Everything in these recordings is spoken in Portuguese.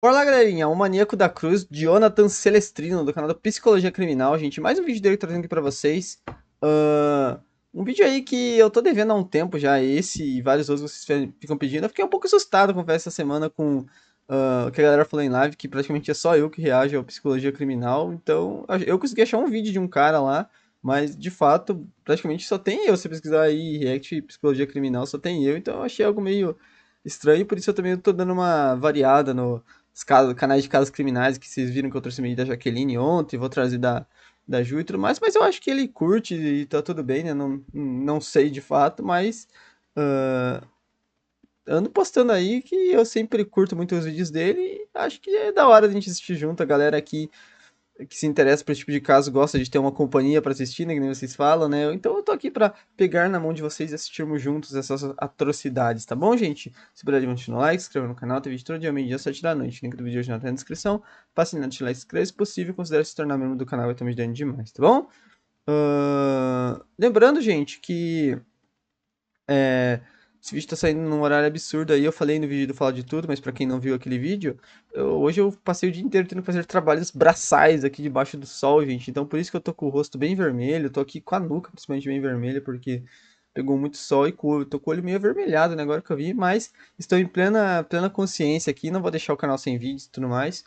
Bora lá, galerinha. O Maníaco da Cruz, Jonathan Celestrino, do canal da Psicologia Criminal, gente. Mais um vídeo dele trazendo aqui pra vocês. Ah, um vídeo aí que eu tô devendo há um tempo já, esse e vários outros que vocês ficam pedindo. Eu fiquei um pouco assustado, confesso, essa semana com o que a galera falou em live, que praticamente é só eu que reajo ao Psicologia Criminal. Então, eu consegui achar um vídeo de um cara lá, mas de fato, praticamente só tem eu. Se você pesquisar aí, React Psicologia Criminal, só tem eu. Então, eu achei algo meio estranho, por isso eu também tô dando uma variada no os canais de casos criminais que vocês viram que eu trouxe meio da Jaqueline ontem, vou trazer da Ju e tudo mais, mas eu acho que ele curte e tá tudo bem, né? Não sei de fato, mas ah, ando postando aí que eu sempre curto muito os vídeos dele e acho que é da hora a gente assistir junto, a galera aqui que se interessa por esse tipo de caso gosta de ter uma companhia pra assistir, né, que nem vocês falam, né? Então eu tô aqui pra pegar na mão de vocês e assistirmos juntos essas atrocidades, tá bom, gente? Se puder, deixar no like, se inscreva no canal, tem vídeo todo dia, meio-dia, 7 da noite. Link do vídeo hoje na descrição. Passe na like, se inscreva, se possível, considere se tornar membro do canal, vai estar me ajudando demais, tá bom? Lembrando, gente, que esse vídeo tá saindo num horário absurdo aí. Eu falei no vídeo do Fala de Tudo, mas pra quem não viu aquele vídeo, hoje eu passei o dia inteiro tendo que fazer trabalhos braçais aqui debaixo do sol, gente. Então por isso que eu tô com o rosto bem vermelho, tô aqui com a nuca principalmente bem vermelha, porque pegou muito sol e tô com o olho meio avermelhado, né, agora que eu vi, mas estou em plena consciência aqui, não vou deixar o canal sem vídeos e tudo mais.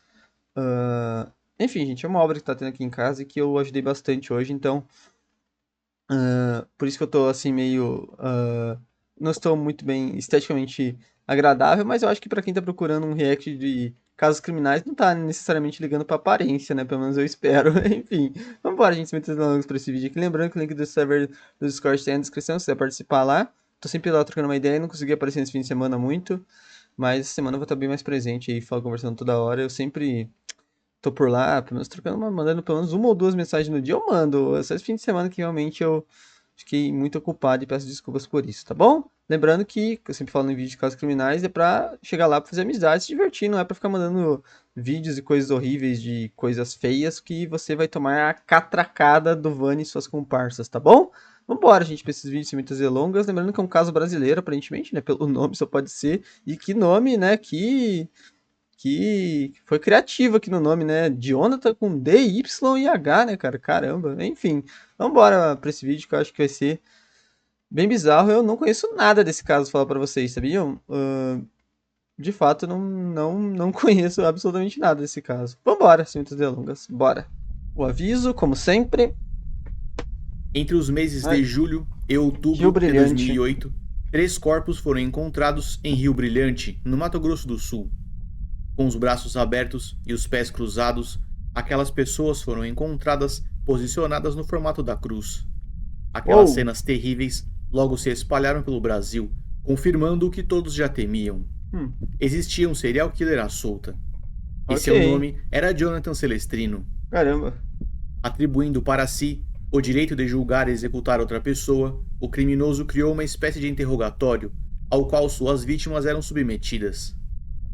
Enfim, gente, é uma obra que tá tendo aqui em casa e que eu ajudei bastante hoje, então por isso que eu tô assim meio. Não estou muito bem esteticamente agradável, mas eu acho que pra quem tá procurando um react de casos criminais, não tá necessariamente ligando pra aparência, né? Pelo menos eu espero. Enfim, vambora, gente, se meter longas pra esse vídeo aqui. Lembrando que o link do server do Discord tem na descrição, se quiser participar lá. Tô sempre lá trocando uma ideia, não consegui aparecer nesse fim de semana muito, mas essa semana eu vou estar bem mais presente aí, falo conversando toda hora. Eu sempre tô por lá, pelo menos trocando mandando pelo menos uma ou duas mensagens no dia, eu mando. Esse fim de semana que realmente eu fiquei muito ocupado e peço desculpas por isso, tá bom? Lembrando que eu sempre falo em vídeo de casos criminais, é pra chegar lá pra fazer amizade, se divertir, não é pra ficar mandando vídeos e coisas horríveis de coisas feias que você vai tomar a catracada do Vani e suas comparsas, tá bom? Vambora, gente, pra esses vídeos sem muitas delongas. Lembrando que é um caso brasileiro, aparentemente, né? Pelo nome só pode ser. E que nome, né? Que foi criativo aqui no nome, né? Jonathan com D, Y e H, né, cara? Caramba. Enfim, vambora pra esse vídeo que eu acho que vai ser bem bizarro. Eu não conheço nada desse caso, falar pra vocês, sabiam? De fato, não conheço absolutamente nada desse caso. Vambora, sem muitas delongas. Bora. O aviso, como sempre. Entre os meses Ai, de julho e Rio outubro de Brilhante. 2008, três corpos foram encontrados em Rio Brilhante, no Mato Grosso do Sul. Com os braços abertos e os pés cruzados, aquelas pessoas foram encontradas posicionadas no formato da cruz. Aquelas Uou. cenas terríveis logo se espalharam pelo Brasil, confirmando o que todos já temiam. Hum, Existia um serial killer à solta, e ok. seu nome era Jonathan Celestrino. Caramba. Atribuindo para si o direito de julgar e executar outra pessoa, o criminoso criou uma espécie de interrogatório ao qual suas vítimas eram submetidas.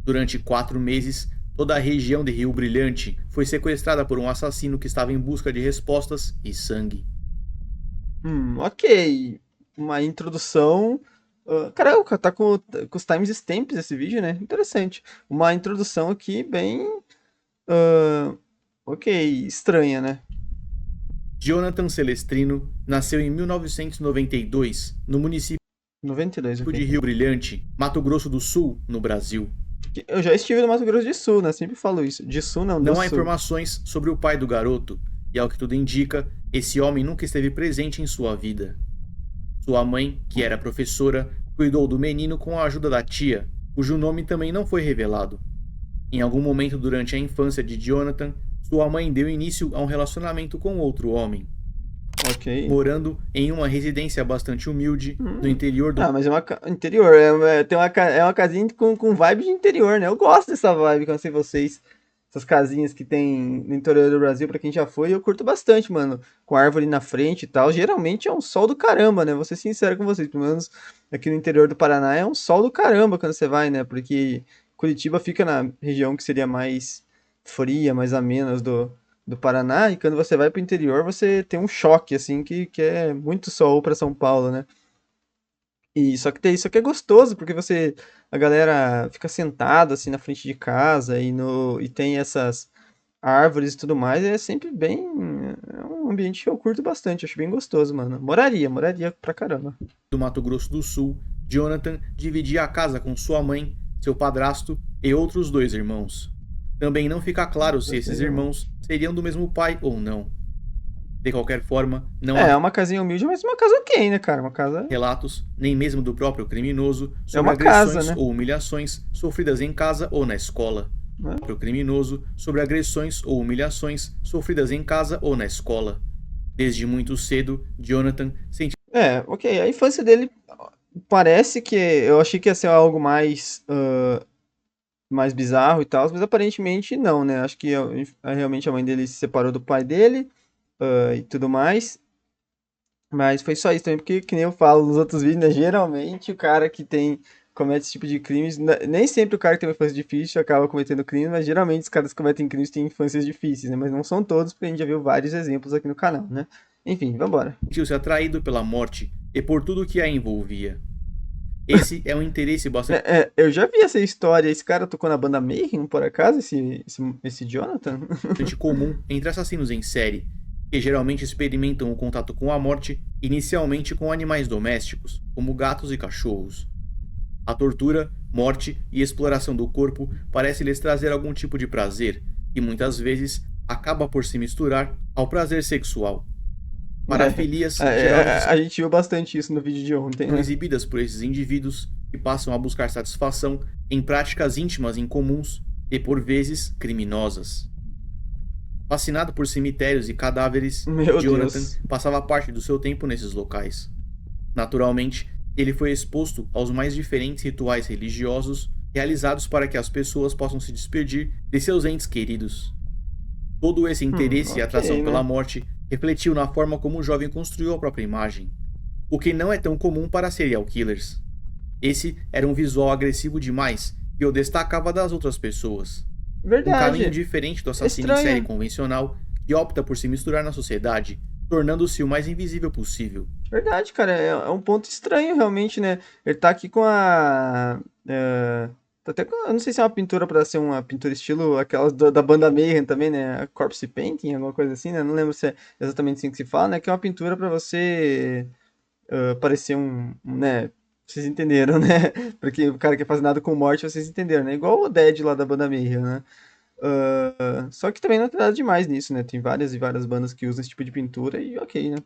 Durante 4 meses, toda a região de Rio Brilhante foi sequestrada por um assassino que estava em busca de respostas e sangue. Ok. Uma introdução. Caraca, tá com os times stamps esse vídeo, né? Interessante. Uma introdução aqui bem. ah, ok, estranha, né? Jonathan Celestrino nasceu em 1992, no município 92, ok. de Rio Brilhante, Mato Grosso do Sul, no Brasil. Eu já estive no Mato Grosso do Sul, né? Sempre falo isso. De Sul, não, do Não há Sul. informações sobre o pai do garoto, e ao que tudo indica, esse homem nunca esteve presente em sua vida. Sua mãe, que era professora, cuidou do menino com a ajuda da tia, cujo nome também não foi revelado. Em algum momento durante a infância de Jonathan, sua mãe deu início a um relacionamento com outro homem, Ok. morando em uma residência bastante humilde no Hum. interior do Ah, mas é uma interior. Tem é uma casinha com vibe de interior, né? Eu gosto dessa vibe, que eu não sei vocês. Essas casinhas que tem no interior do Brasil, pra quem já foi, eu curto bastante, mano. Com árvore na frente e tal. Geralmente é um sol do caramba, né? Vou ser sincero com vocês. Pelo menos aqui no interior do Paraná é um sol do caramba quando você vai, né? Porque Curitiba fica na região que seria mais fria, mais amena do Paraná. E quando você vai pro interior, você tem um choque, assim, que é muito sol pra São Paulo, né? E só que tem isso que é gostoso, porque a galera fica sentada assim na frente de casa e tem essas árvores e tudo mais, é sempre bem, é um ambiente que eu curto bastante, acho bem gostoso, mano. Moraria pra caramba. Do Mato Grosso do Sul, Jonathan dividia a casa com sua mãe, seu padrasto e outros dois irmãos. Também não fica claro se esses irmãos seriam do mesmo pai ou não. De qualquer forma, não há É uma casinha humilde, mas uma casa ok, né, cara? Uma casa relatos, nem mesmo do próprio criminoso, é sobre uma casa, agressões né? ou humilhações sofridas em casa ou na escola. Né? O próprio criminoso sobre agressões ou humilhações sofridas em casa ou na escola. Desde muito cedo, Jonathan sentiu É, ok. A infância dele parece que eu achei que ia ser algo mais bizarro e tal, mas aparentemente não, né? Acho que realmente a mãe dele se separou do pai dele, e tudo mais. Mas foi só isso também, porque, que nem eu falo nos outros vídeos, né? Geralmente o cara que comete esse tipo de crimes, nem sempre o cara que tem uma infância difícil acaba cometendo crime, mas geralmente os caras que cometem crimes têm infâncias difíceis, né? Mas não são todos, porque a gente já viu vários exemplos aqui no canal, né? Enfim, vambora. se atraído pela morte e por tudo que a envolvia. Esse é um interesse bastante Eu já vi essa história, esse cara tocou na banda Mayhem, por acaso, esse Jonathan? comum entre assassinos em série, que geralmente experimentam o contato com a morte, inicialmente com animais domésticos, como gatos e cachorros. A tortura, morte e exploração do corpo parece lhes trazer algum tipo de prazer, e muitas vezes acaba por se misturar ao prazer sexual. Parafilias geralmente A gente viu bastante isso no vídeo de ontem, são né? exibidas por esses indivíduos que passam a buscar satisfação em práticas íntimas incomuns e por vezes criminosas. Fascinado por cemitérios e cadáveres, Meu Jonathan Deus. passava parte do seu tempo nesses locais. Naturalmente, ele foi exposto aos mais diferentes rituais religiosos realizados para que as pessoas possam se despedir de seus entes queridos. Todo esse interesse e atração Ok, pela né? morte refletiu na forma como o jovem construiu a própria imagem, o que não é tão comum para serial killers. Esse era um visual agressivo demais que o destacava das outras pessoas. Um caminho Verdade. diferente do É assassino em série estranho. convencional que opta por se misturar na sociedade, tornando-se o mais invisível possível. Verdade, cara. É um ponto estranho, realmente, né? Ele tá aqui com a. Tá até eu não sei se é uma pintura pra ser uma pintura estilo aquelas da banda Mayhem também, né? A Corpse Painting, alguma coisa assim, né? Não lembro se é exatamente assim que se fala, né? Que é uma pintura pra você parecer né? Vocês entenderam, né? Porque o cara que faz nada com morte, vocês entenderam, né? Igual o Dead lá da banda Mayhem, né? Só que também não tem nada demais nisso, né? Tem várias e várias bandas que usam esse tipo de pintura e ok, né?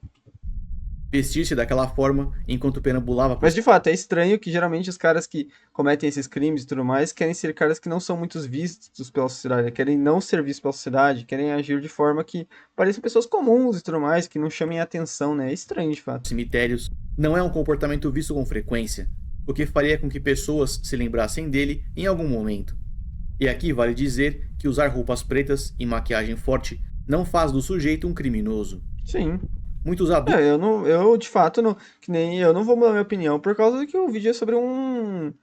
Vestir-se daquela forma enquanto perambulava por Mas de fato, é estranho que geralmente os caras que cometem esses crimes e tudo mais querem ser caras que não são muito vistos pela sociedade, né? Querem não ser vistos pela sociedade, querem agir de forma que pareçam pessoas comuns e tudo mais, que não chamem a atenção, né? É estranho de fato. cemitérios não é um comportamento visto com frequência, o que faria com que pessoas se lembrassem dele em algum momento. E aqui vale dizer que usar roupas pretas e maquiagem forte não faz do sujeito um criminoso. Sim. Muitos adultos Eu não, eu de fato não, que nem eu não vou mudar minha opinião por causa que o vídeo é sobre um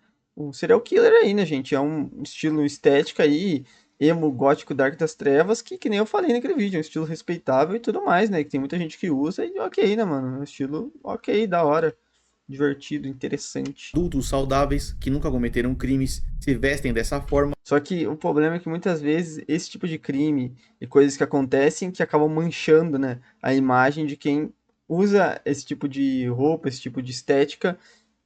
serial killer aí, né, gente? É um estilo estética aí, emo, gótico, dark das trevas, que nem eu falei naquele vídeo, é um estilo respeitável e tudo mais, né? Que tem muita gente que usa e ok, né, mano? É um estilo ok, da hora, divertido, interessante. saudáveis que nunca cometeram crimes se vestem dessa forma Só que o problema é que muitas vezes esse tipo de crime e coisas que acontecem que acabam manchando, né, a imagem de quem usa esse tipo de roupa, esse tipo de estética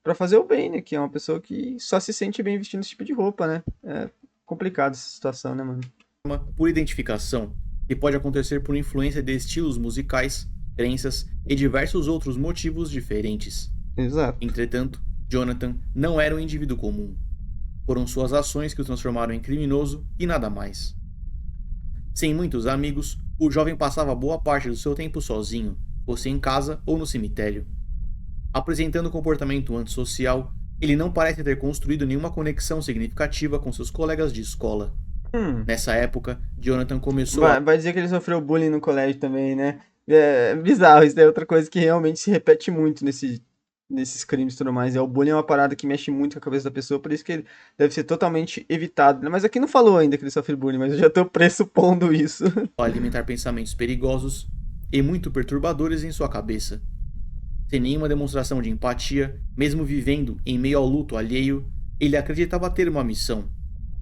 pra fazer o bem, né? Que é uma pessoa que só se sente bem vestindo esse tipo de roupa, né? É complicado essa situação, né, mano? por identificação, que pode acontecer por influência de estilos musicais, crenças e diversos outros motivos diferentes. Exato. Entretanto, Jonathan não era um indivíduo comum. Foram suas ações que o transformaram em criminoso e nada mais. Sem muitos amigos, o jovem passava boa parte do seu tempo sozinho, fosse em casa ou no cemitério. Apresentando comportamento antissocial, ele não parece ter construído nenhuma conexão significativa com seus colegas de escola. Hum. Nessa época, Jonathan começou a Vai dizer que ele sofreu bullying no colégio também, né? É bizarro, isso é outra coisa que realmente se repete muito nesses crimes e tudo mais. O bullying é uma parada que mexe muito com a cabeça da pessoa, por isso que ele deve ser totalmente evitado, né? Mas aqui não falou ainda que ele sofre bullying, mas eu já tô pressupondo isso. alimentar pensamentos perigosos e muito perturbadores em sua cabeça. Sem nenhuma demonstração de empatia, mesmo vivendo em meio ao luto alheio, ele acreditava ter uma missão: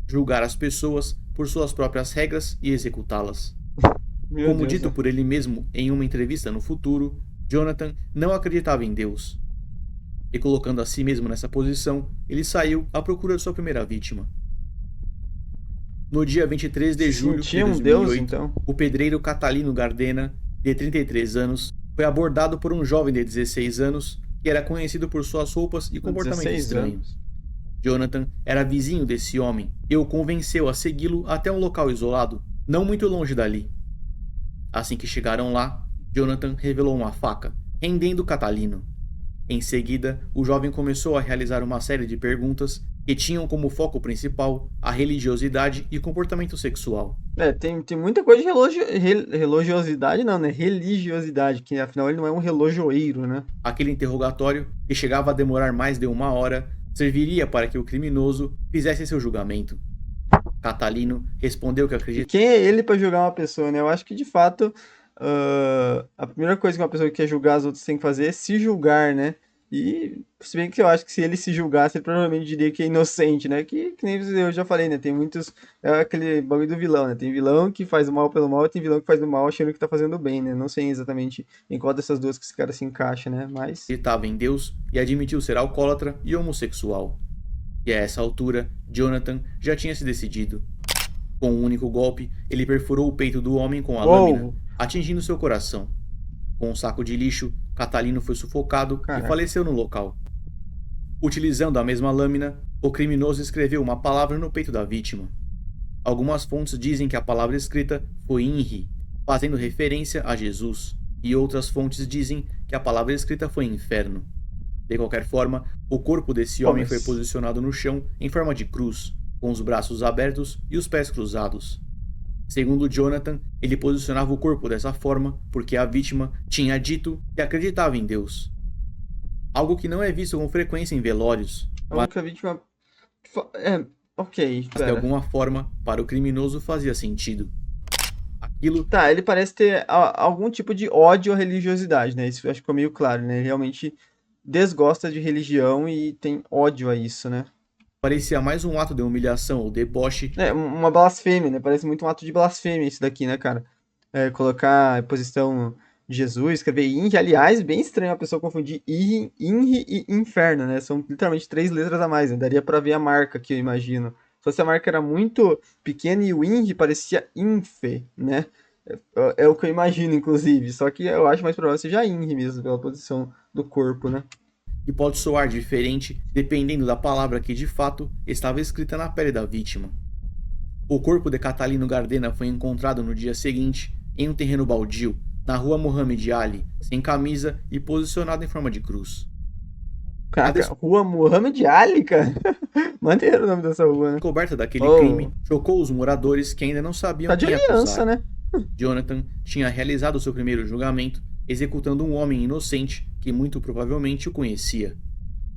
julgar as pessoas por suas próprias regras e executá-las. Meu Como Deus, dito né? por ele mesmo em uma entrevista no futuro, Jonathan não acreditava em Deus. E colocando a si mesmo nessa posição, ele saiu à procura de sua primeira vítima. No dia 23 de Se julho de sentia um deus, 2008, então? o pedreiro Catalino Gardena, de 33 anos, foi abordado por um jovem de 16 anos que era conhecido por suas roupas e comportamento 16 estranho. anos. Jonathan era vizinho desse homem e o convenceu a segui-lo até um local isolado, não muito longe dali. Assim que chegaram lá, Jonathan revelou uma faca, rendendo Catalino. Em seguida, o jovem começou a realizar uma série de perguntas que tinham como foco principal a religiosidade e comportamento sexual. Tem muita coisa de religiosidade, não, né? Religiosidade, que afinal ele não é um relojoeiro, né? Aquele interrogatório, que chegava a demorar mais de 1 hora, serviria para que o criminoso fizesse seu julgamento. Catalino respondeu que E acreditava. quem é ele pra julgar uma pessoa, né? Eu acho que de fato a primeira coisa que uma pessoa que quer julgar os outros tem que fazer é se julgar, né? E se bem que eu acho que se ele se julgasse, ele provavelmente diria que é inocente, né? Que nem eu já falei, né? Tem muitos. É aquele bagulho do vilão, né? Tem vilão que faz o mal pelo mal e tem vilão que faz o mal achando que tá fazendo o bem, né? Não sei exatamente em qual dessas duas que esse cara se encaixa, né? Mas. Acreditava em Deus e admitiu ser alcoólatra e homossexual. E a essa altura, Jonathan já tinha se decidido. Com um único golpe, ele perfurou o peito do homem com a lâmina, Uou! atingindo seu coração. Com um saco de lixo, Catalino foi sufocado e Caraca. faleceu no local. Utilizando a mesma lâmina, o criminoso escreveu uma palavra no peito da vítima. Algumas fontes dizem que a palavra escrita foi Inri, fazendo referência a Jesus, e outras fontes dizem que a palavra escrita foi Inferno. De qualquer forma, o corpo desse Pô, homem foi mas. posicionado no chão em forma de cruz, com os braços abertos e os pés cruzados. Segundo Jonathan, ele posicionava o corpo dessa forma porque a vítima tinha dito que acreditava em Deus. Algo que não é visto com frequência em velórios, A mas única vítima. É, ok, de pera. alguma forma, para o criminoso fazia sentido. Aquilo Tá, ele parece ter algum tipo de ódio à religiosidade, né? Isso eu acho que ficou meio claro, né? Ele realmente desgosta de religião e tem ódio a isso, né? parecia mais um ato de humilhação ou deboche. É, uma blasfêmia, né? Parece muito um ato de blasfêmia isso daqui, né, cara? É, colocar a posição de Jesus, escrever Inri, aliás, bem estranho a pessoa confundir Inri e Inferno, né? São literalmente três letras a mais, né? Daria pra ver a marca aqui, eu imagino. Só se a marca era muito pequena e o Inri parecia Infe, né? É o que eu imagino, inclusive. Só que eu acho mais provável que seja Inri mesmo, pela posição do corpo, né? E pode soar diferente dependendo da palavra que de fato estava escrita na pele da vítima. O corpo de Catalino Gardena foi encontrado no dia seguinte em um terreno baldio, na rua Mohamed Ali, sem camisa e posicionado em forma de cruz. A Caraca, Rua Muhammad Ali, cara. Maneiro o nome dessa rua, né? descoberta daquele Oh, crime chocou os moradores que ainda não sabiam tá de quem aliança, acusar. né? Jonathan tinha realizado seu primeiro julgamento, executando um homem inocente que muito provavelmente o conhecia.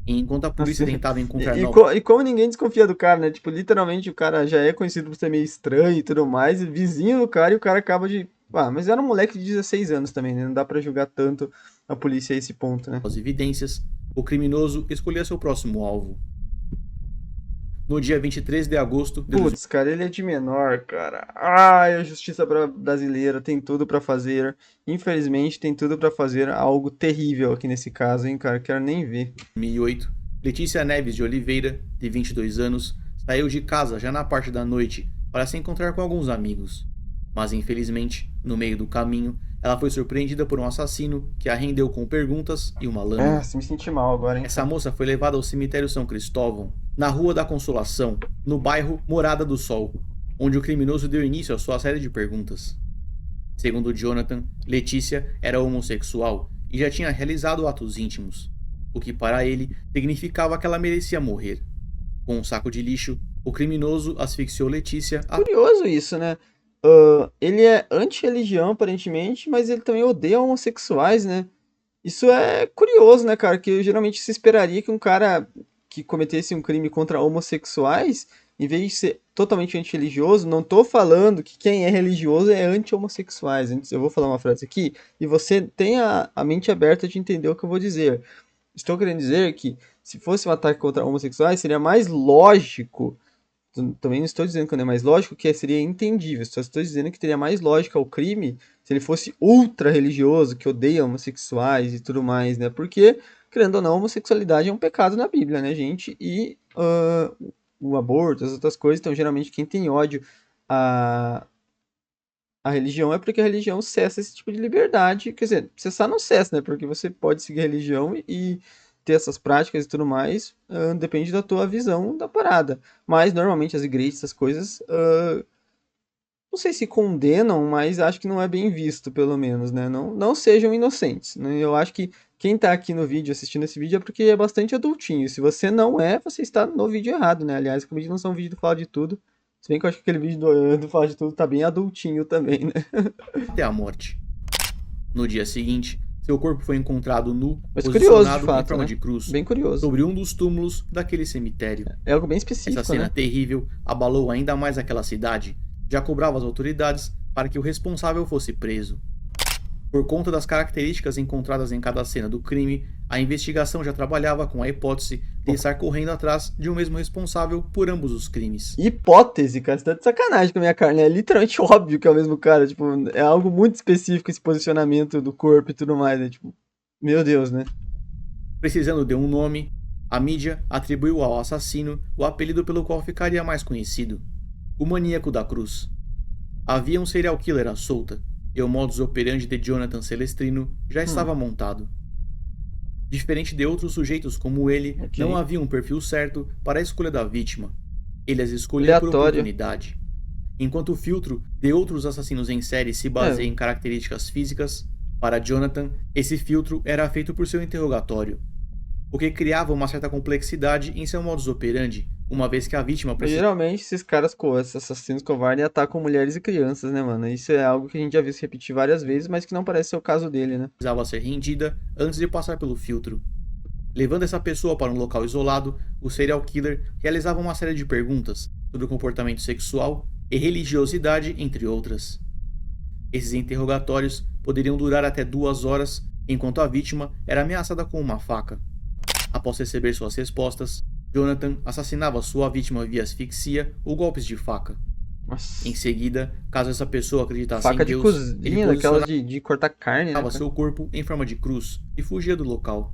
E enquanto a polícia Nossa, tentava encontrar e como ninguém desconfia do cara, né? Tipo, literalmente o cara já é conhecido por ser meio estranho e tudo mais, e vizinho do cara, e o cara acaba de. Ah, mas era um moleque de 16 anos também, né? Não dá pra julgar tanto a polícia a esse ponto, né? novas evidências, o criminoso escolheu seu próximo alvo. No dia 23 de agosto de Putz, cara, ele é de menor, cara. Ai, a justiça brasileira tem tudo pra fazer. Infelizmente, tem tudo pra fazer algo terrível aqui nesse caso, hein, cara? Quero nem ver. 2008, Letícia Neves de Oliveira, de 22 anos, saiu de casa já na parte da noite para se encontrar com alguns amigos. Mas infelizmente, no meio do caminho, ela foi surpreendida por um assassino que a rendeu com perguntas e uma Ah, lâmina. se me senti mal agora, hein, Essa cara. moça foi levada ao cemitério São Cristóvão, na Rua da Consolação, no bairro Morada do Sol, onde o criminoso deu início à sua série de perguntas. Segundo Jonathan, Letícia era homossexual e já tinha realizado atos íntimos, o que para ele significava que ela merecia morrer. Com um saco de lixo, o criminoso asfixiou Letícia até Curioso isso, né? Ele é anti-religião, aparentemente, mas ele também odeia homossexuais, né? Isso é curioso, né, cara? Que geralmente se esperaria que um cara que cometesse um crime contra homossexuais em vez de ser totalmente antirreligioso, não tô falando que quem é religioso é anti-homossexuais. Eu vou falar uma frase aqui e você tenha a mente aberta de entender o que eu vou dizer. Estou querendo dizer que se fosse um ataque contra homossexuais, seria mais lógico. Também não estou dizendo que não é mais lógico, que seria entendível. Só estou dizendo que teria mais lógica o crime se ele fosse ultra religioso, que odeia homossexuais e tudo mais, né? Porque, querendo ou não, a homossexualidade é um pecado na Bíblia, né, gente? E o aborto, as outras coisas. Então, geralmente, quem tem ódio a, a religião é porque a religião cessa esse tipo de liberdade. Quer dizer, cessar não cessa, né? Porque você pode seguir a religião e ter essas práticas e tudo mais, depende da tua visão da parada. Mas, normalmente, as igrejas, essas coisas, não sei se condenam, mas acho que não é bem visto, pelo menos, né? Não, não sejam inocentes, né? Eu acho que quem tá aqui no vídeo, assistindo esse vídeo, é porque é bastante adultinho. Se você não é, você está no vídeo errado, né? Aliás, acabei de lançar um vídeo do Fala de Tudo. Se bem que eu acho que aquele vídeo do Fala de Tudo tá bem adultinho também, né? Até a morte. No dia seguinte, seu corpo foi encontrado nu, Mas curioso, de posicionado em fato, forma né? de cruz, Bem curioso. sobre um dos túmulos daquele cemitério. É algo bem Essa específico, cena né? terrível abalou ainda mais aquela cidade, já cobrava as autoridades para que o responsável fosse preso. Por conta das características encontradas em cada cena do crime, a investigação já trabalhava com a hipótese de estar correndo atrás de um mesmo responsável por ambos os crimes. Hipótese, cara, você tá de sacanagem com a minha carne. É literalmente óbvio que é o mesmo cara. Tipo, é algo muito específico esse posicionamento do corpo e tudo mais, né? Tipo, meu Deus, né? Precisando de um nome, a mídia atribuiu ao assassino o apelido pelo qual ficaria mais conhecido: o Maníaco da Cruz. Havia um serial killer à solta, e o modus operandi de Jonathan Celestrino já estava montado. Diferente de outros sujeitos como ele, Ok. não havia um perfil certo para a escolha da vítima. Ele as escolhia por Aleatório. oportunidade. Enquanto o filtro de outros assassinos em série se baseia em características físicas, para Jonathan, esse filtro era feito por seu interrogatório, o que criava uma certa complexidade em seu modus operandi, uma vez que a vítima Mas geralmente esses caras, esses assassinos covardes, atacam mulheres e crianças, né, mano? Isso é algo que a gente já viu se repetir várias vezes, mas que não parece ser o caso dele, né? precisava ser rendida antes de passar pelo filtro. Levando essa pessoa para um local isolado, o serial killer realizava uma série de perguntas sobre o comportamento sexual e religiosidade, entre outras. Esses interrogatórios poderiam durar até 2 horas, enquanto a vítima era ameaçada com uma faca. Após receber suas respostas, Jonathan assassinava sua vítima via asfixia ou golpes de faca. Nossa. Em seguida, caso essa pessoa acreditasse Faca em de Deus, cozinha, ele daquelas de cortar carne, né, posicionava cara? seu corpo em forma de cruz e fugia do local.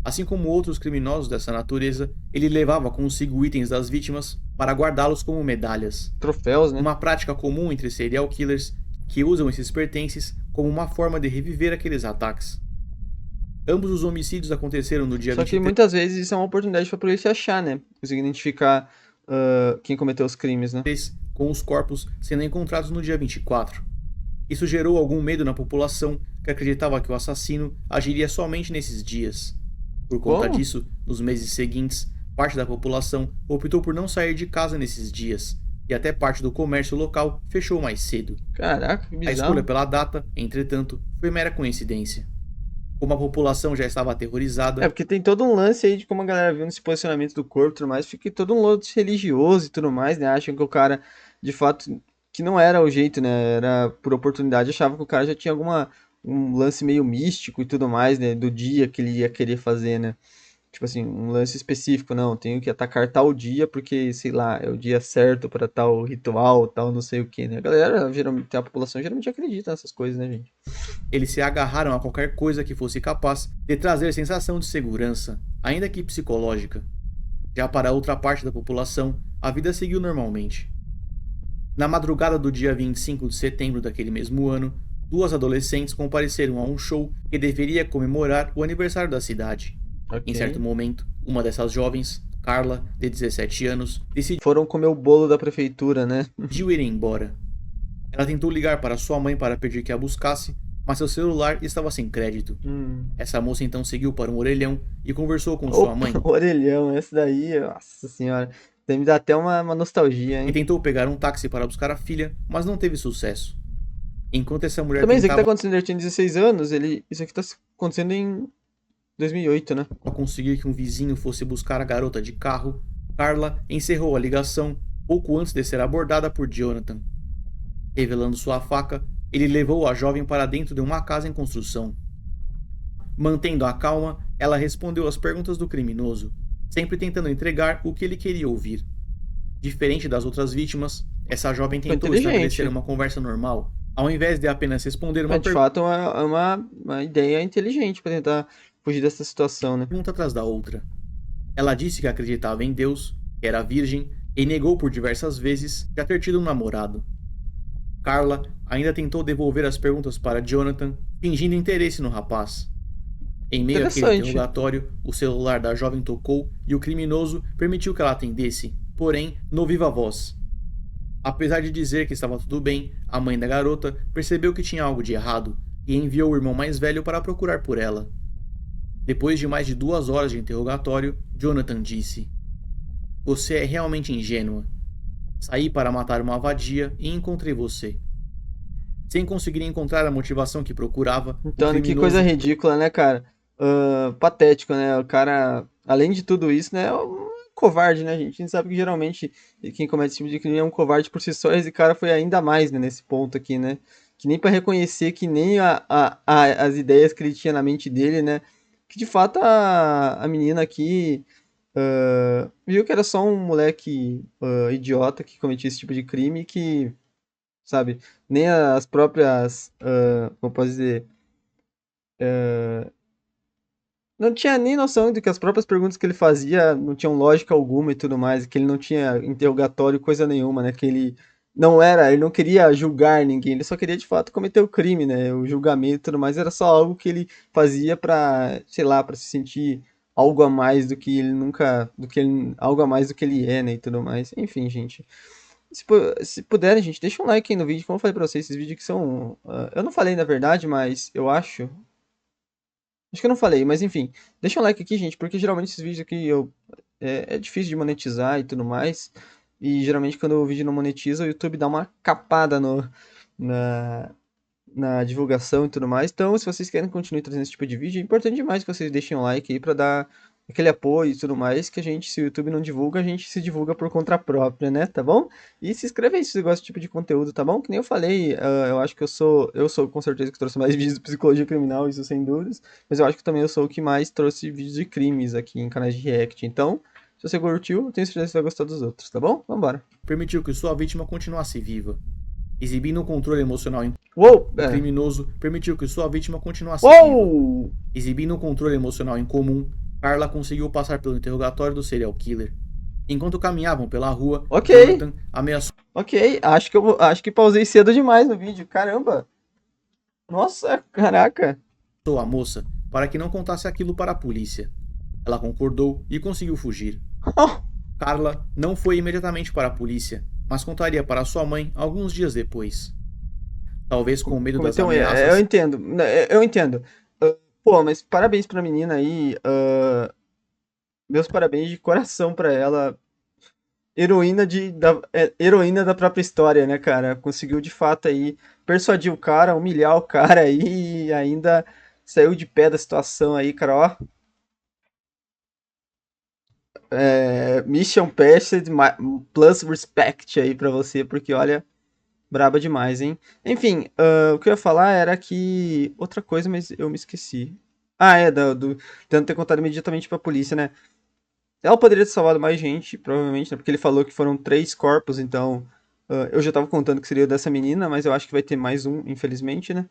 Assim como outros criminosos dessa natureza, ele levava consigo itens das vítimas para guardá-los como medalhas. Troféus, né? Uma prática comum entre serial killers que usam esses pertences como uma forma de reviver aqueles ataques. Ambos os homicídios aconteceram no dia Só que 23 muitas vezes isso é uma oportunidade pra polícia achar, né? Conseguir identificar quem cometeu os crimes, né? com os corpos sendo encontrados no dia 24. Isso gerou algum medo na população que acreditava que o assassino agiria somente nesses dias. Por conta Como? disso, nos meses seguintes, parte da população optou por não sair de casa nesses dias, e até parte do comércio local fechou mais cedo. Caraca, que A escolha bizarro. pela data, entretanto, foi mera coincidência. Como a população já estava aterrorizada, É, porque tem todo um lance aí de como a galera viu nesse posicionamento do corpo e tudo mais, fica todo um lance religioso e tudo mais, né? Acham que o cara, de fato, que não era o jeito, né? Era por oportunidade, achavam que o cara já tinha um lance meio místico e tudo mais, né? Do dia que ele ia querer fazer, né? Tipo assim, um lance específico, não, tenho que atacar tal dia porque, sei lá, é o dia certo para tal ritual, tal não sei o que, né? A galera, geralmente, a população geralmente acredita nessas coisas, né, gente? eles se agarraram a qualquer coisa que fosse capaz de trazer sensação de segurança, ainda que psicológica. Já para a outra parte da população, a vida seguiu normalmente. Na madrugada do dia 25 de setembro daquele mesmo ano, 2 adolescentes compareceram a um show que deveria comemorar o aniversário da cidade. Em certo Ok. momento, uma dessas jovens, Carla, de 17 anos, Foram comer o bolo da prefeitura, né? decidiu ir embora. Ela tentou ligar para sua mãe para pedir que a buscasse, mas seu celular estava sem crédito. Essa moça então seguiu para um orelhão e conversou com sua mãe, Opa, orelhão, esse daí, nossa senhora. Me dá até uma nostalgia, e hein? tentou pegar um táxi para buscar a filha, mas não teve sucesso. Enquanto essa mulher Também, isso aqui tá tentava acontecendo, ele tinha 16 anos, isso aqui tá acontecendo em 2008, né? conseguir que um vizinho fosse buscar a garota de carro, Carla encerrou a ligação pouco antes de ser abordada por Jonathan. Revelando sua faca, ele levou a jovem para dentro de uma casa em construção. Mantendo a calma, ela respondeu às perguntas do criminoso, sempre tentando entregar o que ele queria ouvir. Diferente das outras vítimas, essa jovem Foi tentou estabelecer inteligente. uma conversa normal, ao invés de apenas responder uma É, de fato, uma ideia inteligente pra tentar fugir dessa situação, né? pergunta atrás da outra. Ela disse que acreditava em Deus, que era virgem, e negou por diversas vezes já ter tido um namorado. Carla ainda tentou devolver as perguntas para Jonathan, fingindo interesse no rapaz. Em meio àquele Interessante. interrogatório, o celular da jovem tocou e o criminoso permitiu que ela atendesse, porém, no viva voz. Apesar de dizer que estava tudo bem, a mãe da garota percebeu que tinha algo de errado e enviou o irmão mais velho para procurar por ela. Depois de mais de 2 horas de interrogatório, Jonathan disse: Você é realmente ingênua. Saí para matar uma vadia e encontrei você. Sem conseguir encontrar a motivação que procurava, o Então, que coisa criminoso ridícula, né, cara? Patético, né? O cara, além de tudo isso, né, é um covarde, né, gente? A gente sabe que geralmente quem comete esse tipo de crime é um covarde por si só, e esse cara foi ainda mais, né, nesse ponto aqui, né? Que nem pra reconhecer que nem as ideias que ele tinha na mente dele, né? Que de fato a menina aqui viu que era só um moleque idiota que cometia esse tipo de crime, que, sabe, nem as próprias, como eu posso dizer, não tinha nem noção de que as próprias perguntas que ele fazia não tinham lógica alguma e tudo mais, que ele não tinha interrogatório, coisa nenhuma, né? Que ele não queria julgar ninguém, ele só queria de fato cometer o crime, né? O julgamento e tudo mais era só algo que ele fazia pra, sei lá, pra se sentir algo a mais do que ele nunca, algo a mais do que ele é, né? E tudo mais. Enfim, gente. Se puderem, gente, deixa um like aí no vídeo, como eu falei pra vocês, esses vídeos que são. Eu não falei na verdade, mas eu acho. Acho que eu não falei, mas enfim. Deixa um like aqui, gente, porque geralmente esses vídeos aqui é difícil de monetizar e tudo mais. E geralmente quando o vídeo não monetiza, o YouTube dá uma capada na, na divulgação e tudo mais. Então, se vocês querem continuar trazendo esse tipo de vídeo, é importante demais que vocês deixem um like aí pra dar aquele apoio e tudo mais, que a gente, se o YouTube não divulga, a gente se divulga por conta própria, né? Tá bom? E se inscreve aí se você gosta desse tipo de conteúdo, tá bom? Que nem eu falei, eu acho que eu sou com certeza que trouxe mais vídeos de psicologia criminal, isso sem dúvidas, mas eu acho que também eu sou o que mais trouxe vídeos de crimes aqui em canais de react. Então, se você curtiu, eu tenho certeza que você vai gostar dos outros, tá bom? Vambora. permitiu que sua vítima continuasse viva. Exibindo um controle emocional Uou! o criminoso permitiu que sua vítima continuasse viva. Uou! Exibindo um controle emocional incomum, Carla conseguiu passar pelo interrogatório do serial killer. Enquanto caminhavam pela rua, Ok, Jonathan ameaçou ok. Acho que pausei cedo demais no vídeo. Caramba! Nossa, caraca! a moça para que não contasse aquilo para a polícia. Ela concordou e conseguiu fugir. Carla não foi imediatamente para a polícia, mas contaria para sua mãe alguns dias depois. Talvez com medo das Cometeu um erro. Eu ameaças, entendo, né, eu entendo. Pô, mas parabéns pra menina aí. Meus parabéns de coração pra ela. Heroína da própria história, né, cara? Conseguiu de fato aí persuadir o cara, humilhar o cara aí e ainda saiu de pé da situação aí, cara, ó. Mission Passed plus respect aí pra você, porque olha, braba demais, hein? Enfim, o que eu ia falar era que. Outra coisa, mas eu me esqueci. Ah, tentando ter contado imediatamente pra polícia, né? Ela poderia ter salvado mais gente, provavelmente, né? Porque ele falou que foram 3 corpos, então. Eu já tava contando que seria o dessa menina, mas eu acho que vai ter mais um, infelizmente, né?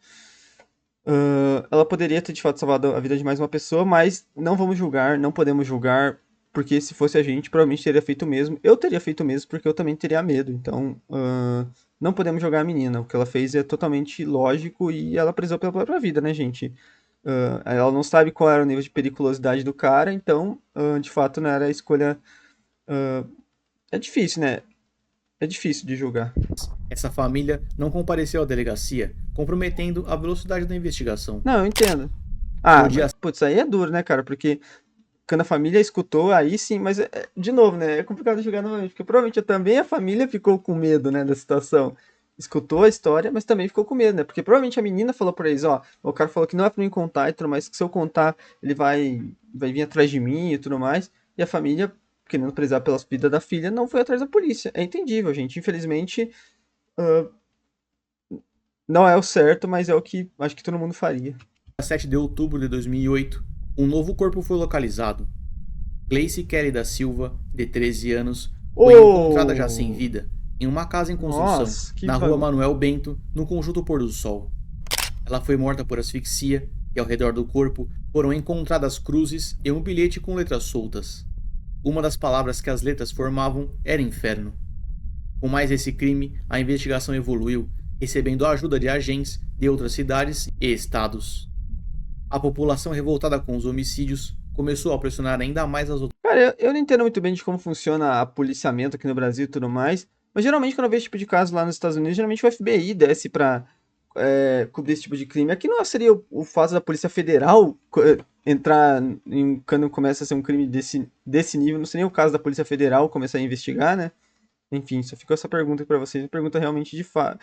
Ela poderia ter de fato salvado a vida de mais uma pessoa, mas não vamos julgar, não podemos julgar, porque se fosse a gente, provavelmente teria feito o mesmo. Eu teria feito o mesmo, porque eu também teria medo. Então, não podemos julgar a menina. O que ela fez é totalmente lógico e ela prezou pela própria vida, né, gente? Ela não sabe qual era o nível de periculosidade do cara, então, de fato, não era a escolha. É difícil, né? É difícil de julgar. essa família não compareceu à delegacia, comprometendo a velocidade da investigação. Não, eu entendo. No Ah, dia mas, putz, aí é duro, né, cara? Porque quando a família escutou, aí sim, mas de novo, né? É complicado julgar novamente, porque provavelmente também a família ficou com medo, né, da situação. Escutou a história, mas também ficou com medo, né? Porque provavelmente a menina falou pra eles, ó, o cara falou que não é pra mim contar e tudo mais, que se eu contar, ele vai vir atrás de mim e tudo mais. E a família querendo prezar pela vida da filha, não foi atrás da polícia. É entendível, gente. Infelizmente, ah, não é o certo, mas é o que acho que todo mundo faria. 7 de outubro de 2008, um novo corpo foi localizado. Gleice Kelly da Silva, de 13 anos, foi encontrada já sem Oh! vida, em uma casa em construção, Nossa, na rua Manuel Bento, no conjunto Pôr do Sol. Ela foi morta por asfixia e ao redor do corpo foram encontradas cruzes e um bilhete com letras soltas. Uma das palavras que as letras formavam era inferno. Com mais esse crime, a investigação evoluiu, recebendo a ajuda de agentes de outras cidades e estados. A população revoltada com os homicídios começou a pressionar ainda mais as outras. Cara, eu não entendo muito bem de como funciona a policiamento aqui no Brasil e tudo mais, mas geralmente quando eu vejo esse tipo de caso lá nos Estados Unidos, geralmente o FBI desce pra cobrir esse tipo de crime. Aqui não seria o fato da Polícia Federal entrar quando começa a ser um crime desse nível, não seria o caso da Polícia Federal começar a investigar, né? Enfim, só ficou essa pergunta pra vocês, uma pergunta realmente de fato.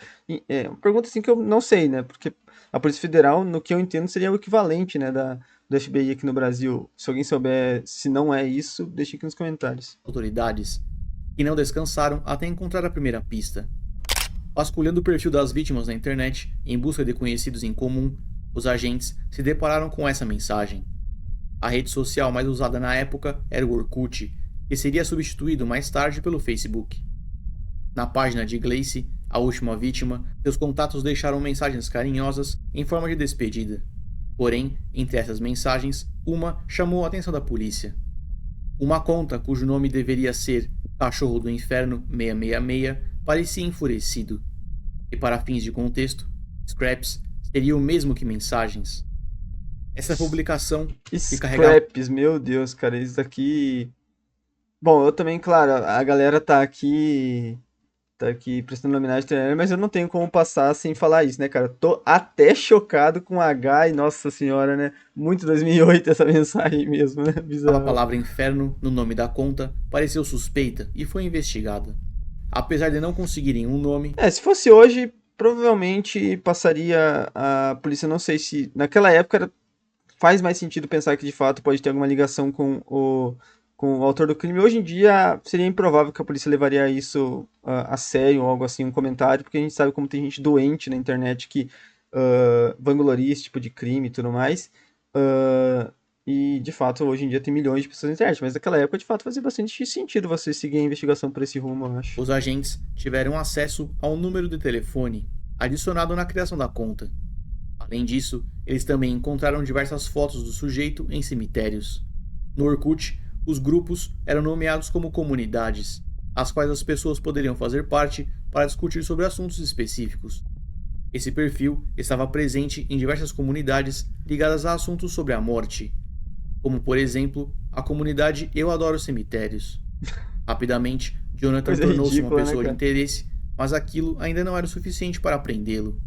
É uma pergunta assim que eu não sei, né? Porque a Polícia Federal, no que eu entendo, seria o equivalente, né, do FBI aqui no Brasil. Se alguém souber se não é isso, deixe aqui nos comentários. Autoridades, que não descansaram até encontrar a primeira pista. Vasculhando o perfil das vítimas na internet em busca de conhecidos em comum, os agentes se depararam com essa mensagem. A rede social mais usada na época era o Orkut, que seria substituído mais tarde pelo Facebook. Na página de Gleice, a última vítima, seus contatos deixaram mensagens carinhosas em forma de despedida. Porém, entre essas mensagens, uma chamou a atenção da polícia. Uma conta cujo nome deveria ser Cachorro do Inferno 666 parecia enfurecido. E para fins de contexto, scraps seria o mesmo que mensagens. Essa publicação que carregava Scraps, meu Deus, cara, isso aqui. Bom, eu também, claro, a galera tá aqui prestando homenagem ao treinador, mas eu não tenho como passar sem falar isso, né, cara? Tô até chocado com H e Nossa Senhora, né? Muito 2008 essa mensagem mesmo, né? a Bizarro. palavra inferno no nome da conta pareceu suspeita e foi investigada. Apesar de não conseguirem um nome, Se fosse hoje, provavelmente passaria a polícia, não sei se naquela época faz mais sentido pensar que de fato pode ter alguma ligação com o autor do crime. Hoje em dia seria improvável que a polícia levaria isso a sério ou algo assim, um comentário, porque a gente sabe como tem gente doente na internet que vangloria esse tipo de crime e tudo mais. E de fato, hoje em dia tem milhões de pessoas na internet, mas naquela época de fato fazia bastante sentido você seguir a investigação por esse rumo, eu acho. os agentes tiveram acesso ao número de telefone adicionado na criação da conta. Além disso, eles também encontraram diversas fotos do sujeito em cemitérios. No Orkut, os grupos eram nomeados como comunidades, as quais as pessoas poderiam fazer parte para discutir sobre assuntos específicos. Esse perfil estava presente em diversas comunidades ligadas a assuntos sobre a morte, como por exemplo a comunidade Eu Adoro Cemitérios. Rapidamente, Jonathan Coisa tornou-se uma ridícula, né, pessoa de cara? interesse, mas aquilo ainda não era o suficiente para prendê-lo.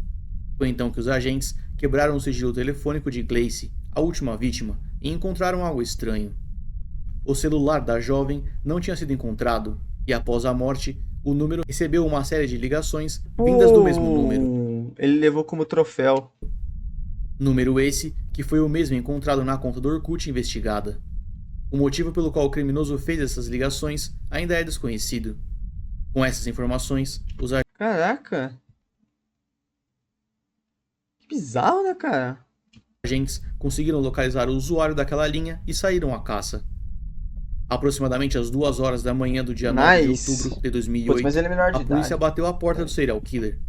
Foi então que os agentes quebraram o sigilo telefônico de Gleice, a última vítima, e encontraram algo estranho. O celular da jovem não tinha sido encontrado, e após a morte, o número recebeu uma série de ligações vindas do mesmo número. Ele levou como troféu. Número esse que foi o mesmo encontrado na conta do Orkut investigada. O motivo pelo qual o criminoso fez essas ligações ainda é desconhecido. Com essas informações, os Caraca, que bizarro, né, cara? agentes conseguiram localizar o usuário daquela linha e saíram à caça. Aproximadamente às 2 horas da manhã do dia 9 de Nice. outubro de Putz, mas 2008, ele é menor a de polícia idade. bateu a porta do serial killer.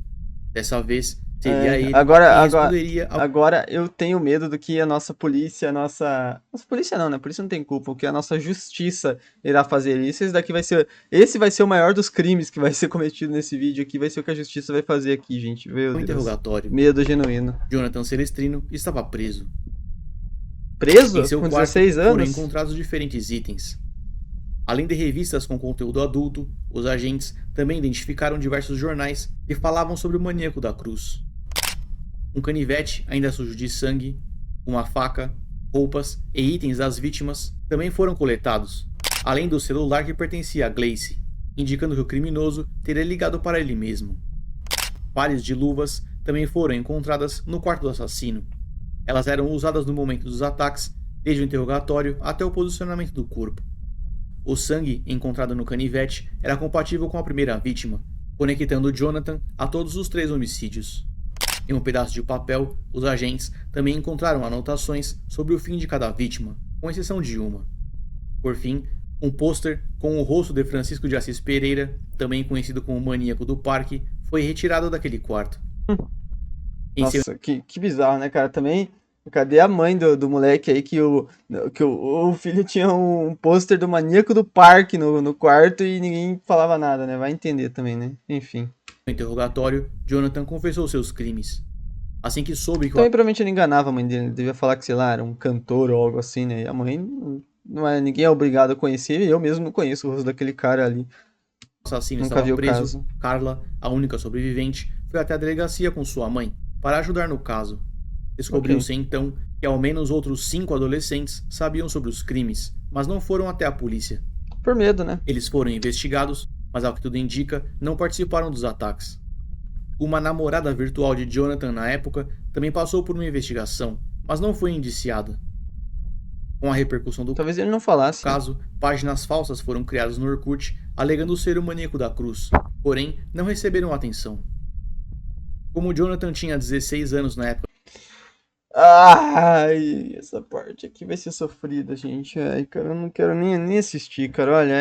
Dessa vez, seria ele Agora, quem agora, responderia ao agora eu tenho medo do que a nossa polícia, nossa polícia não, né? A polícia não tem culpa, o que a nossa justiça irá fazer isso. Esse vai ser o maior dos crimes que vai ser cometido nesse vídeo aqui, vai ser o que a justiça vai fazer aqui, gente. Meu Deus. interrogatório. Medo genuíno. Jonathan Celestrino estava preso. Em Preso? seu Com quarto 16 foram anos? encontrados diferentes itens. Além de revistas com conteúdo adulto, os agentes também identificaram diversos jornais que falavam sobre o maníaco da cruz. Um canivete ainda sujo de sangue, uma faca, roupas e itens das vítimas também foram coletados, além do celular que pertencia a Gleice, indicando que o criminoso teria ligado para ele mesmo. Pares de luvas também foram encontradas no quarto do assassino. Elas eram usadas no momento dos ataques, desde o interrogatório até o posicionamento do corpo. O sangue encontrado no canivete era compatível com a primeira vítima, conectando Jonathan a todos os 3 homicídios. Em um pedaço de papel, os agentes também encontraram anotações sobre o fim de cada vítima, com exceção de uma. Por fim, um pôster com o rosto de Francisco de Assis Pereira, também conhecido como Maníaco do Parque, foi retirado daquele quarto. Em seu Nossa, que bizarro, né, cara? Também, cadê a mãe do moleque aí que o filho tinha um pôster do Maníaco do Parque no quarto e ninguém falava nada, né? Vai entender também, né? Enfim. interrogatório, Jonathan confessou seus crimes. Assim que soube que o Também provavelmente ele enganava a mãe dele, ele devia falar que, sei lá, era um cantor ou algo assim, né? E a mãe não é, ninguém é obrigado a conhecer, e eu mesmo não conheço o rosto daquele cara ali. assassino Nunca estava vi o preso, caso. Carla, a única sobrevivente, foi até a delegacia com sua mãe para ajudar no caso. Ok. Descobriu-se então que ao menos outros 5 adolescentes sabiam sobre os crimes, mas não foram até a polícia. Por medo, né? Eles foram investigados, mas ao que tudo indica, não participaram dos ataques. Uma namorada virtual de Jonathan na época também passou por uma investigação, mas não foi indiciada. Com a repercussão do Talvez ele não falasse. caso, páginas falsas foram criadas no Orkut alegando ser o maníaco da cruz, porém não receberam atenção. Como Jonathan tinha 16 anos na época Ai, essa parte aqui vai ser sofrida, gente. Ai, cara, eu não quero nem assistir, cara. Olha,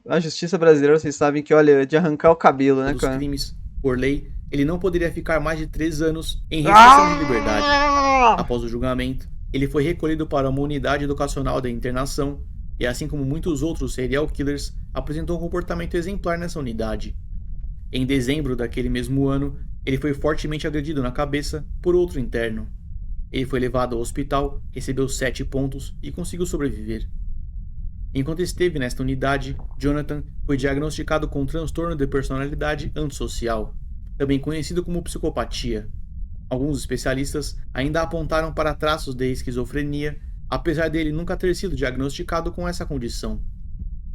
a justiça brasileira, vocês sabem que, olha, é de arrancar o cabelo, né, dos cara? crimes, por lei, ele não poderia ficar mais de 3 anos em restrição de liberdade. Ah! Após o julgamento, ele foi recolhido para uma unidade educacional da internação e, assim como muitos outros serial killers, apresentou um comportamento exemplar nessa unidade. Em dezembro daquele mesmo ano, ele foi fortemente agredido na cabeça por outro interno. Ele foi levado ao hospital, recebeu 7 pontos e conseguiu sobreviver. Enquanto esteve nesta unidade, Jonathan foi diagnosticado com transtorno de personalidade antissocial, também conhecido como psicopatia. Alguns especialistas ainda apontaram para traços de esquizofrenia, apesar dele nunca ter sido diagnosticado com essa condição.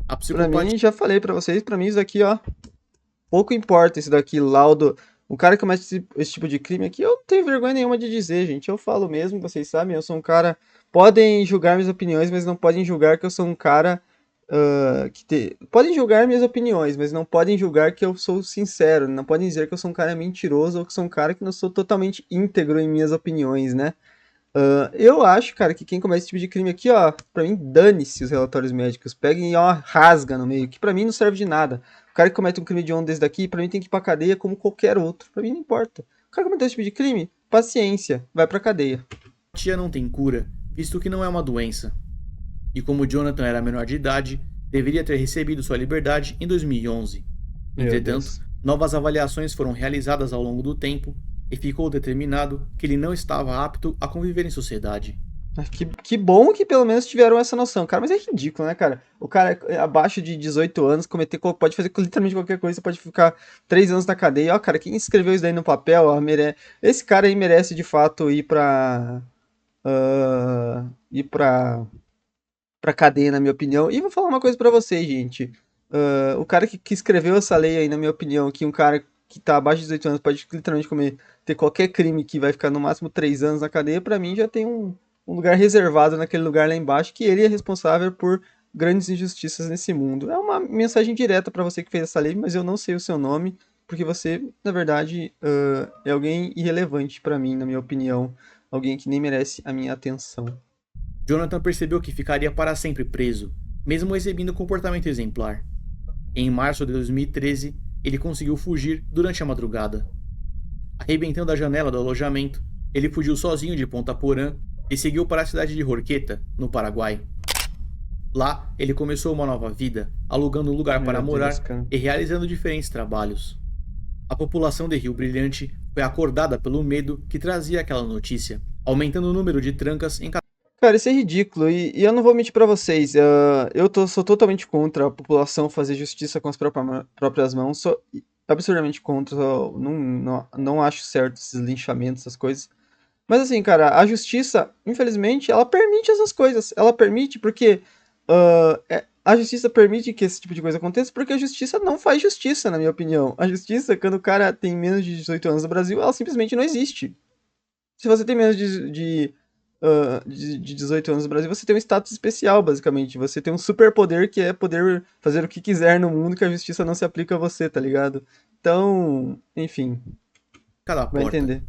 A Pra psicopatia mim, já falei pra vocês, pra mim isso aqui, ó, pouco importa isso daqui, laudo. O cara que comete esse tipo de crime aqui, eu não tenho vergonha nenhuma de dizer, gente. Eu falo mesmo, vocês sabem, eu sou um cara. Podem julgar minhas opiniões, mas não podem julgar que eu sou um cara. Podem julgar minhas opiniões, mas não podem julgar que eu sou sincero. Não podem dizer que eu sou um cara mentiroso ou que sou um cara que não sou totalmente íntegro em minhas opiniões, né? Eu acho, cara, que quem comete esse tipo de crime aqui, ó, pra mim, dane-se os relatórios médicos. Peguem e, ó, rasga no meio, que pra mim não serve de nada. O cara que comete um crime de onda desse daqui, pra mim tem que ir pra cadeia como qualquer outro. Pra mim não importa. O cara que cometeu esse tipo de crime, paciência, vai pra cadeia. não tem cura, visto que não é uma doença. E como Jonathan era menor de idade, deveria ter recebido sua liberdade em 2011. Meu Entretanto, Deus. novas avaliações foram realizadas ao longo do tempo e ficou determinado que ele não estava apto a conviver em sociedade. Que bom que pelo menos tiveram essa noção, cara. Mas é ridículo, né, cara? O cara abaixo de 18 anos pode fazer literalmente qualquer coisa, pode ficar 3 anos na cadeia. Ó, cara, quem escreveu isso daí no papel, ó, esse cara aí merece de fato ir pra cadeia, na minha opinião. E vou falar uma coisa pra vocês, gente. O cara que escreveu essa lei aí, na minha opinião, que um cara que tá abaixo de 18 anos pode literalmente ter qualquer crime que vai ficar no máximo 3 anos na cadeia, pra mim já tem um lugar reservado naquele lugar lá embaixo, que ele é responsável por grandes injustiças nesse mundo. É uma mensagem direta pra você que fez essa lei, mas eu não sei o seu nome, porque você, na verdade, é alguém irrelevante pra mim, na minha opinião. Alguém que nem merece a minha atenção. Jonathan percebeu que ficaria para sempre preso, mesmo exibindo comportamento exemplar. Em março de 2013, ele conseguiu fugir durante a madrugada. Arrebentando a janela do alojamento, ele fugiu sozinho de Ponta Porã e seguiu para a cidade de Jorqueta, no Paraguai. Lá, ele começou uma nova vida, alugando um lugar para Meu Deus, morar cara. e realizando diferentes trabalhos. A população de Rio Brilhante foi acordada pelo medo que trazia aquela notícia, aumentando o número de trancas em Cara, isso é ridículo, e eu não vou mentir pra vocês, sou totalmente contra a população fazer justiça com as próprias mãos, sou absurdamente contra, não acho certo esses linchamentos, essas coisas. Mas assim, cara, a justiça, infelizmente, ela permite essas coisas, ela permite porque a justiça permite que esse tipo de coisa aconteça porque a justiça não faz justiça, na minha opinião. A justiça, quando o cara tem menos de 18 anos no Brasil, ela simplesmente não existe. Se você tem menos de 18 anos no Brasil, você tem um status especial, basicamente. Você tem um superpoder que é poder fazer o que quiser no mundo que a justiça não se aplica a você, tá ligado? Então, enfim, Cada vai porta. entender.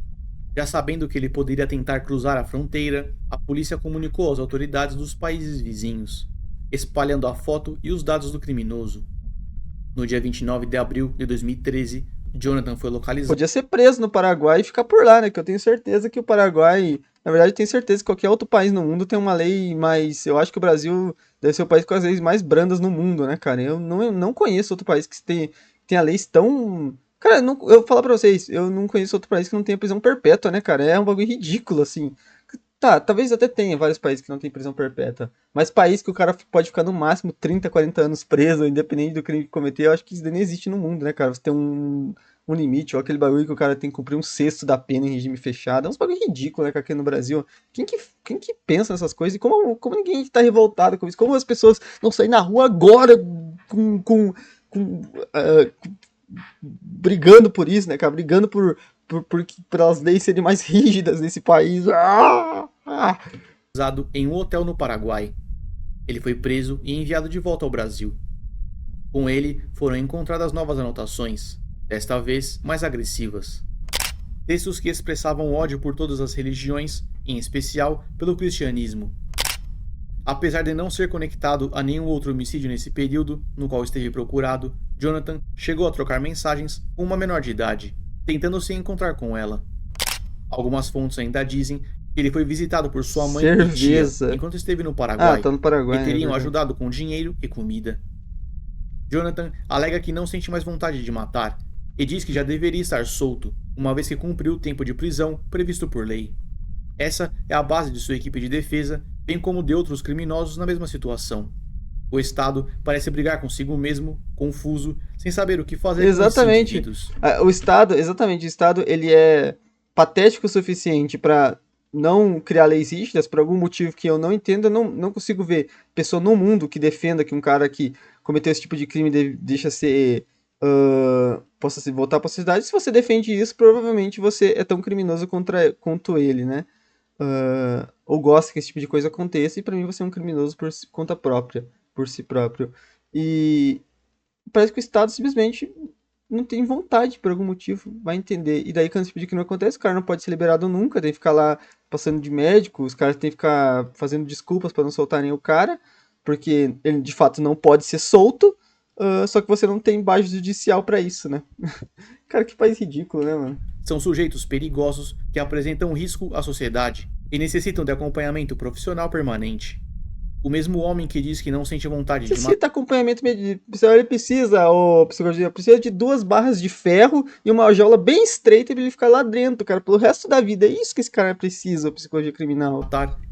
Já sabendo que ele poderia tentar cruzar a fronteira, a polícia comunicou às autoridades dos países vizinhos, espalhando a foto e os dados do criminoso. No dia 29 de abril de 2013, Jonathan foi localizado Podia ser preso no Paraguai e ficar por lá, né? Que eu tenho certeza que o Paraguai, na verdade, eu tenho certeza que qualquer outro país no mundo tem uma lei mais. Eu acho que o Brasil deve ser o país com as leis mais brandas no mundo, né, cara? Eu não conheço outro país que tenha leis tão. Cara, eu vou falar pra vocês, eu não conheço outro país que não tenha prisão perpétua, né, cara? É um bagulho ridículo, assim. Tá, talvez até tenha vários países que não tem prisão perpétua. Mas país que o cara pode ficar no máximo 30, 40 anos preso, independente do crime que cometer, eu acho que isso daí nem existe no mundo, né, cara? Você tem um limite, ou aquele bagulho que o cara tem que cumprir um sexto da pena em regime fechado. É uns bagulho ridículo, né, cara, aqui no Brasil. Quem que pensa nessas coisas? E como ninguém tá revoltado com isso? Como as pessoas não saem na rua agora com, ah, brigando por isso, né, cara? Brigando por as leis serem mais rígidas nesse país. em um hotel no Paraguai. Ele foi preso e enviado de volta ao Brasil. Com ele foram encontradas novas anotações, desta vez mais agressivas. Textos que expressavam ódio por todas as religiões, em especial pelo cristianismo. Apesar de não ser conectado a nenhum outro homicídio nesse período, no qual esteve procurado, Jonathan chegou a trocar mensagens com uma menor de idade, tentando se encontrar com ela. Algumas fontes ainda dizem que ele foi visitado por sua mãe e tia Cerveza. enquanto esteve no Ah, Paraguai tá no e Paraguai, né? É teriam verdade. ajudado com dinheiro e comida. Jonathan alega que não sente mais vontade de matar e diz que já deveria estar solto, uma vez que cumpriu o tempo de prisão previsto por lei. Essa é a base de sua equipe de defesa, bem como de outros criminosos na mesma situação. O Estado parece brigar consigo mesmo, confuso, sem saber o que fazer com esses Exatamente. indivíduos. Exatamente, o Estado, ele é patético o suficiente para não criar leis rígidas, por algum motivo que eu não entendo, eu não consigo ver pessoa no mundo que defenda que um cara que cometeu esse tipo de crime deixa ser, possa se voltar para a sociedade. Se você defende isso, provavelmente você é tão criminoso quanto ele, né? Ou gosta que esse tipo de coisa aconteça, e para mim você é um criminoso conta própria, por si próprio. E parece que o Estado simplesmente não tem vontade, por algum motivo, vai entender. E daí, quando esse tipo de crime acontece, o cara não pode ser liberado nunca, tem que ficar lá passando de médico, os caras têm que ficar fazendo desculpas para não soltarem o cara, porque ele de fato não pode ser solto, só que você não tem base judicial para isso, né? Cara, que país ridículo, né, mano? São sujeitos perigosos que apresentam risco à sociedade e necessitam de acompanhamento profissional permanente. O mesmo homem que diz que não sente vontade de matar Necessita acompanhamento médico. Ele precisa, ô psicologia, precisa de 2 barras de ferro e uma jaula bem estreita pra ele ficar lá dentro, cara, pelo resto da vida. É isso que esse cara precisa, psicologia criminal.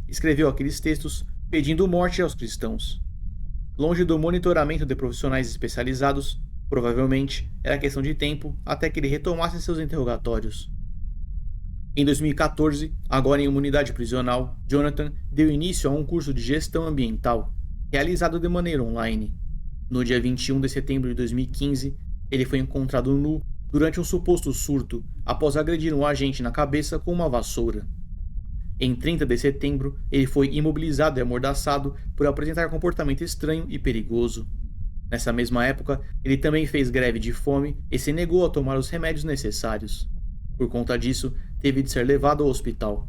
escreveu aqueles textos pedindo morte aos cristãos. Longe do monitoramento de profissionais especializados, provavelmente era questão de tempo até que ele retomasse seus interrogatórios. Em 2014, agora em uma unidade prisional, Jonathan deu início a um curso de gestão ambiental, realizado de maneira online. No dia 21 de setembro de 2015, ele foi encontrado nu durante um suposto surto após agredir um agente na cabeça com uma vassoura. Em 30 de setembro, ele foi imobilizado e amordaçado por apresentar comportamento estranho e perigoso. Nessa mesma época, ele também fez greve de fome e se negou a tomar os remédios necessários. Por conta disso, teve de ser levado ao hospital.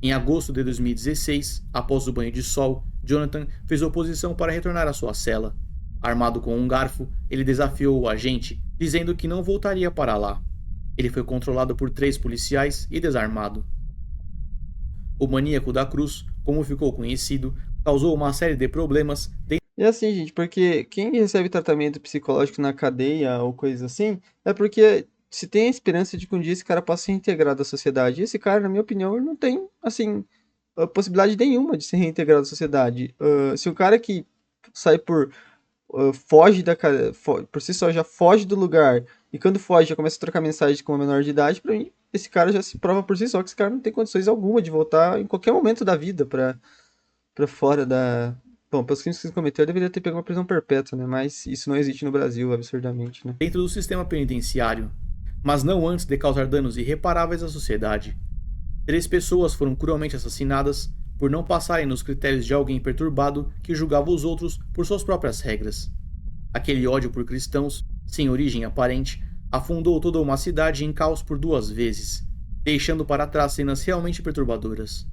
Em agosto de 2016, após o banho de sol, Jonathan fez oposição para retornar à sua cela. Armado com um garfo, ele desafiou o agente, dizendo que não voltaria para lá. Ele foi controlado por 3 policiais e desarmado. O maníaco da cruz, como ficou conhecido, causou uma série de problemas. E assim, gente, porque quem recebe tratamento psicológico na cadeia ou coisa assim, é porque se tem a esperança de que um dia esse cara possa ser reintegrado à sociedade. E esse cara, na minha opinião, ele não tem, assim, possibilidade nenhuma de ser reintegrado à sociedade. Se o cara que sai foge por si só já foge do lugar, e quando foge já começa a trocar mensagem com uma menor de idade, pra mim, esse cara já se prova por si só que esse cara não tem condições alguma de voltar em qualquer momento da vida pra fora da. Bom, pelos crimes que ele cometeu, ele deveria ter pego uma prisão perpétua, né? Mas isso não existe no Brasil, absurdamente, né? Dentro do sistema penitenciário, mas não antes de causar danos irreparáveis à sociedade. 3 pessoas foram cruelmente assassinadas por não passarem nos critérios de alguém perturbado que julgava os outros por suas próprias regras. Aquele ódio por cristãos, sem origem aparente, afundou toda uma cidade em caos por 2 vezes, deixando para trás cenas realmente perturbadoras.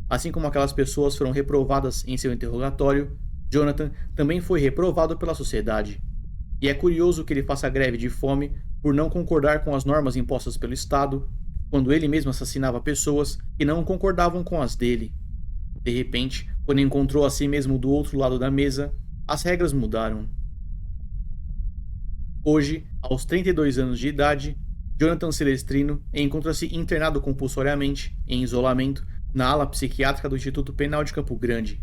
Assim como aquelas pessoas foram reprovadas em seu interrogatório, Jonathan também foi reprovado pela sociedade. E é curioso que ele faça greve de fome por não concordar com as normas impostas pelo Estado, quando ele mesmo assassinava pessoas que não concordavam com as dele. De repente, quando encontrou a si mesmo do outro lado da mesa, as regras mudaram. Hoje, aos 32 anos de idade, Jonathan Celestrino encontra-se internado compulsoriamente, em isolamento, na ala psiquiátrica do Instituto Penal de Campo Grande.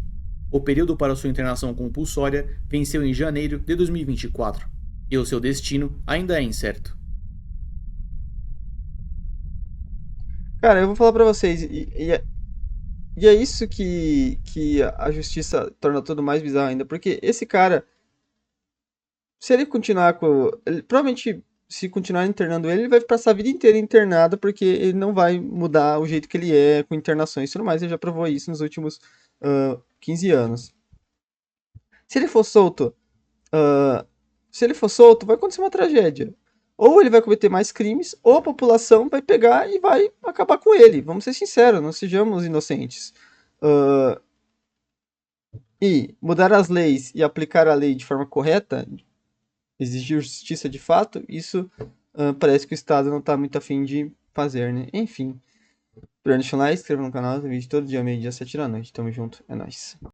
O período para sua internação compulsória venceu em janeiro de 2024, e o seu destino ainda é incerto. Cara, eu vou falar pra vocês, e é isso que a justiça torna tudo mais bizarro ainda, porque esse cara, se ele continuar com. Provavelmente, se continuar internando ele vai passar a vida inteira internado, porque ele não vai mudar o jeito que ele é com internações e tudo mais. Ele já provou isso nos últimos 15 anos. Se ele for solto, ah, se ele for solto, vai acontecer uma tragédia. Ou ele vai cometer mais crimes, ou a população vai pegar e vai acabar com ele. Vamos ser sinceros, não sejamos inocentes. Ah, e mudar as leis e aplicar a lei de forma correta, exigir justiça de fato, isso parece que o Estado não está muito afim de fazer, né? Enfim. Pra deixar lá, inscreva no canal, tem vídeo todo dia, meio-dia, 7 da noite. Tamo junto, é nóis.